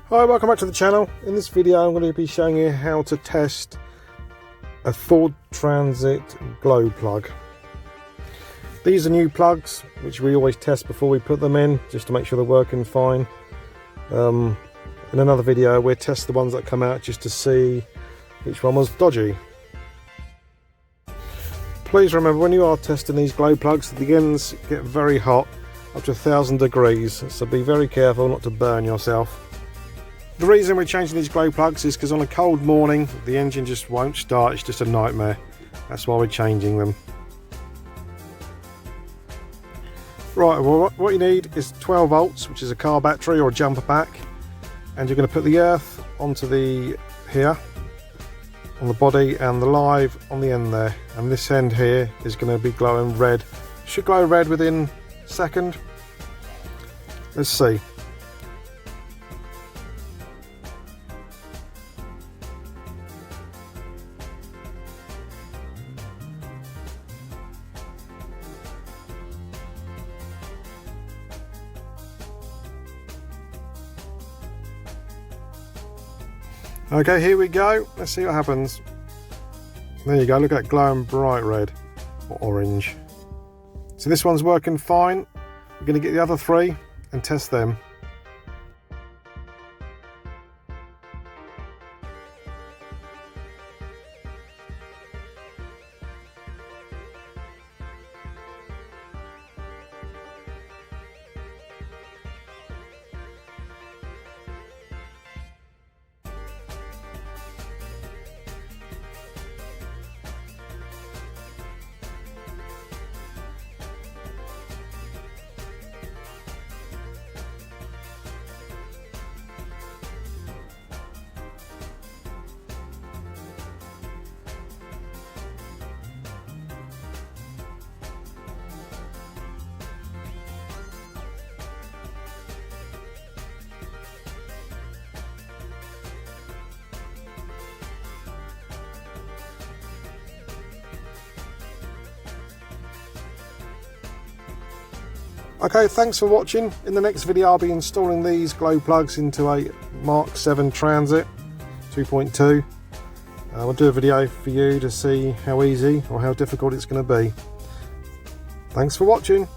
Hi, welcome back to the channel. In this video I'm going to be showing you how to test a Ford Transit glow plug. These are new plugs which we always test before we put them in, just to make sure they're working fine. In another video we'll test the ones that come out just to see which one was dodgy. Please remember, when you are testing these glow plugs, the ends get very hot, up to 1000 degrees, so be very careful not to burn yourself. The reason we're changing these glow plugs is because on a cold morning the engine just won't start. It's just a nightmare. That's why we're changing them. Right, well, what you need is 12 volts, which is a car battery or a jumper pack, and you're going to put the earth onto the here on the body and the live on the end there, and this end here is going to be glowing red. Should glow red within a second. Let's see. Okay, here we go. Let's see what happens. There you go, look at that glowing bright red or orange. So this one's working fine. We're going to get the other three and test them. Okay, thanks for watching. In the next video I'll be installing these glow plugs into a mk7 Transit 2.2. I'll do a video for you to see how easy or how difficult it's going to be. Thanks for watching.